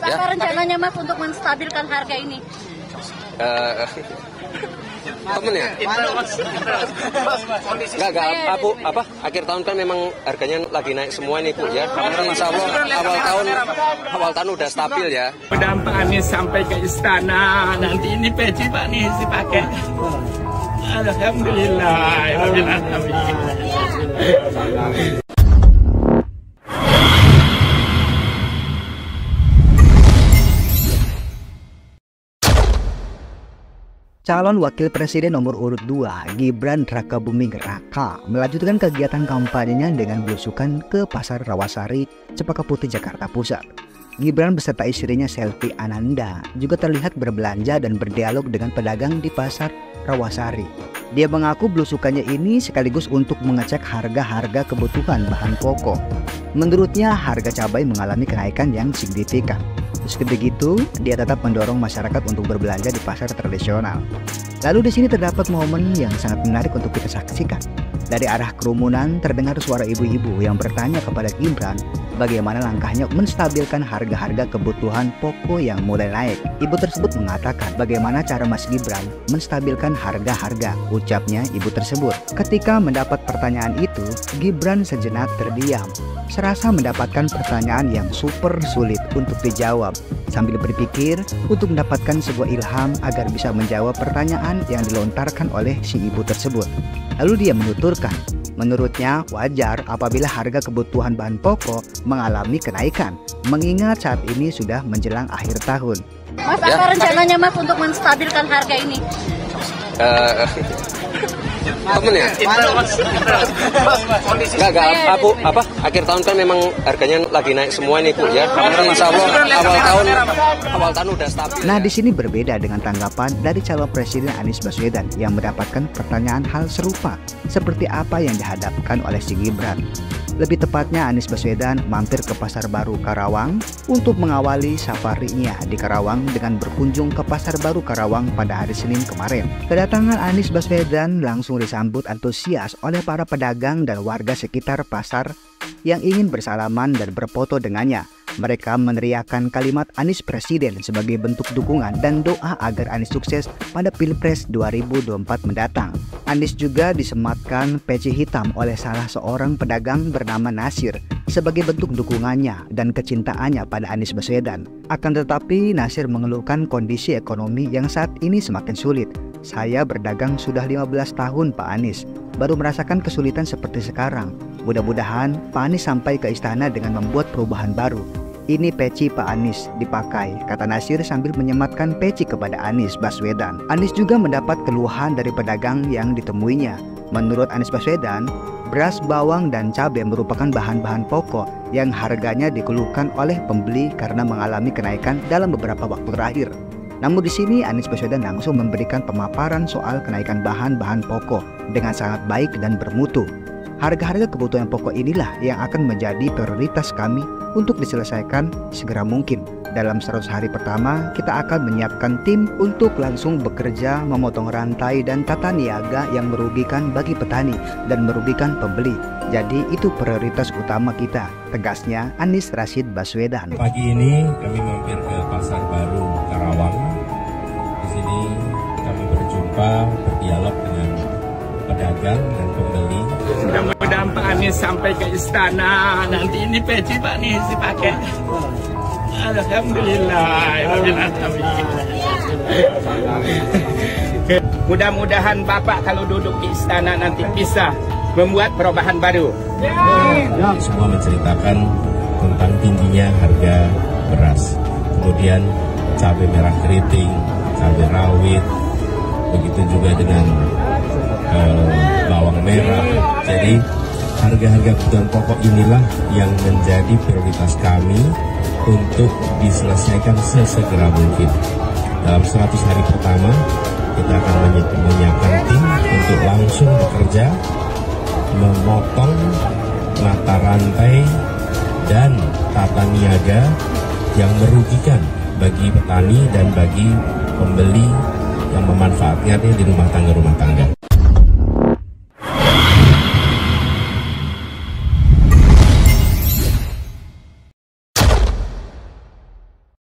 apa rencananya Mas untuk menstabilkan harga ini? Temen ya? Enggak, apa? Akhir tahun kan memang harganya lagi naik semua nih Bu ya. Karena insya Allah awal tahun udah stabil ya. Mudah Pak Anies sampai ke istana, nanti ini peci Pak Anies dipakai. Alhamdulillah. Calon Wakil Presiden nomor urut 2, Gibran Rakabuming Raka, melanjutkan kegiatan kampanyenya dengan belusukan ke Pasar Rawasari, Cempaka Putih, Jakarta Pusat. Gibran beserta istrinya Selvi Ananda juga terlihat berbelanja dan berdialog dengan pedagang di Pasar Rawasari. Dia mengaku belusukannya ini sekaligus untuk mengecek harga-harga kebutuhan bahan pokok. Menurutnya harga cabai mengalami kenaikan yang signifikan. Meski begitu, dia tetap mendorong masyarakat untuk berbelanja di pasar tradisional. Lalu di sini terdapat momen yang sangat menarik untuk kita saksikan. Dari arah kerumunan terdengar suara ibu-ibu yang bertanya kepada Gibran bagaimana langkahnya menstabilkan harga-harga kebutuhan pokok yang mulai naik. Ibu tersebut mengatakan bagaimana cara Mas Gibran menstabilkan harga-harga, ucapnya ibu tersebut. Ketika mendapat pertanyaan itu, Gibran sejenak terdiam. Serasa mendapatkan pertanyaan yang super sulit untuk dijawab. Sambil berpikir untuk mendapatkan sebuah ilham agar bisa menjawab pertanyaan yang dilontarkan oleh si ibu tersebut. Lalu dia menuturkan, menurutnya wajar apabila harga kebutuhan bahan pokok mengalami kenaikan, mengingat saat ini sudah menjelang akhir tahun. Mas, apa rencananya Mas untuk menstabilkan harga ini? Temen ya? Enggak, apa? Akhir tahun kan memang harganya lagi naik semua nih Bu ya. Karena insya Allah awal tahun udah stabil. Nah, di sini berbeda dengan tanggapan dari calon Presiden Anies Baswedan yang mendapatkan pertanyaan hal serupa seperti apa yang dihadapkan oleh si Gibran. Lebih tepatnya Anies Baswedan mampir ke Pasar Baru Karawang untuk mengawali safarinya di Karawang dengan berkunjung ke Pasar Baru Karawang pada hari Senin kemarin. Kedatangan Anies Baswedan langsung disambut antusias oleh para pedagang dan warga sekitar pasar yang ingin bersalaman dan berfoto dengannya. Mereka meneriakkan kalimat Anies Presiden sebagai bentuk dukungan dan doa agar Anies sukses pada Pilpres 2024 mendatang. Anies juga disematkan peci hitam oleh salah seorang pedagang bernama Nasir sebagai bentuk dukungannya dan kecintaannya pada Anies Baswedan. Akan tetapi Nasir mengeluhkan kondisi ekonomi yang saat ini semakin sulit. Saya berdagang sudah 15 tahun Pak Anies, baru merasakan kesulitan seperti sekarang. Mudah-mudahan Pak Anies sampai ke istana dengan membuat perubahan baru. Ini peci Pak Anies dipakai, kata Nasir sambil menyematkan peci kepada Anies Baswedan. Anies juga mendapat keluhan dari pedagang yang ditemuinya. Menurut Anies Baswedan, beras, bawang, dan cabai merupakan bahan-bahan pokok yang harganya dikeluhkan oleh pembeli karena mengalami kenaikan dalam beberapa waktu terakhir. Namun di sini Anies Baswedan langsung memberikan pemaparan soal kenaikan bahan-bahan pokok dengan sangat baik dan bermutu. Harga-harga kebutuhan pokok inilah yang akan menjadi prioritas kami untuk diselesaikan segera mungkin. Dalam 100 hari pertama, kita akan menyiapkan tim untuk langsung bekerja memotong rantai dan tata niaga yang merugikan bagi petani dan merugikan pembeli. Jadi itu prioritas utama kita, tegasnya Anies Rashid Baswedan. Pagi ini kami mampir ke Pasar Baru Karawang. Di sini kami berjumpa, berdialog dengan pedagang dan pembeli. Mudah-mudahan Pak Anies sampai ke istana, nanti ini peci Pak Anies dipakai. Alhamdulillah. Mudah-mudahan Bapak kalau duduk di istana nanti bisa membuat perubahan baru. Semua menceritakan tentang tingginya harga beras, kemudian cabai merah keriting, cabai rawit, begitu juga dengan bawang merah. Jadi harga-harga kebutuhan pokok inilah yang menjadi prioritas kami untuk diselesaikan sesegera mungkin. Dalam 100 hari pertama kita akan menyiapkan tim untuk langsung bekerja memotong mata rantai dan tata niaga yang merugikan bagi petani dan bagi pembeli yang memanfaatkannya di rumah tangga-rumah tangga.